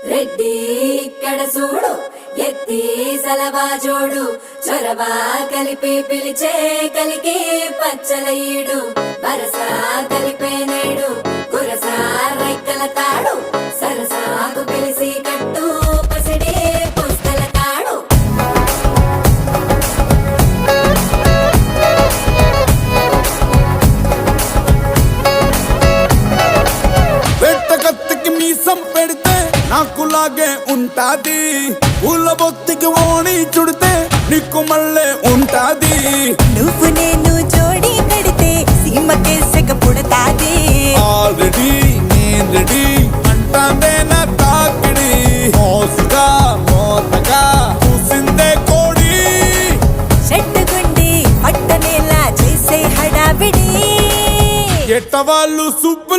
రెడ్డి ఇక్కడ చూడు ఎత్తి సలవా జోడు చొరవా కలిపి పిలిచే కలికి పచ్చల ఈడు వరసా కలిపే నేడు కురసా రైకల తాడు సరసాకు పిలిసి కట్టు పసిడి పుస్తల తాడు పెట్ట కత్తికి మీసం పెడితే నాకులాగే ఉంటాది పూల బొత్తికి ఓణి చుడితే నీకు మళ్ళే ఉంటాది నువ్వు నేను జోడి కడితే సీమకే సెగ పుడతాది ఆల్రెడీ నేను రెడీ అంటాందే నా తాకిడి మోసుగా మోతగా చూసిందే కోడి చెట్టుగుండి పట్టనేలా చేసే హడావిడి ఎట్ట వాళ్ళు సుబ్బులు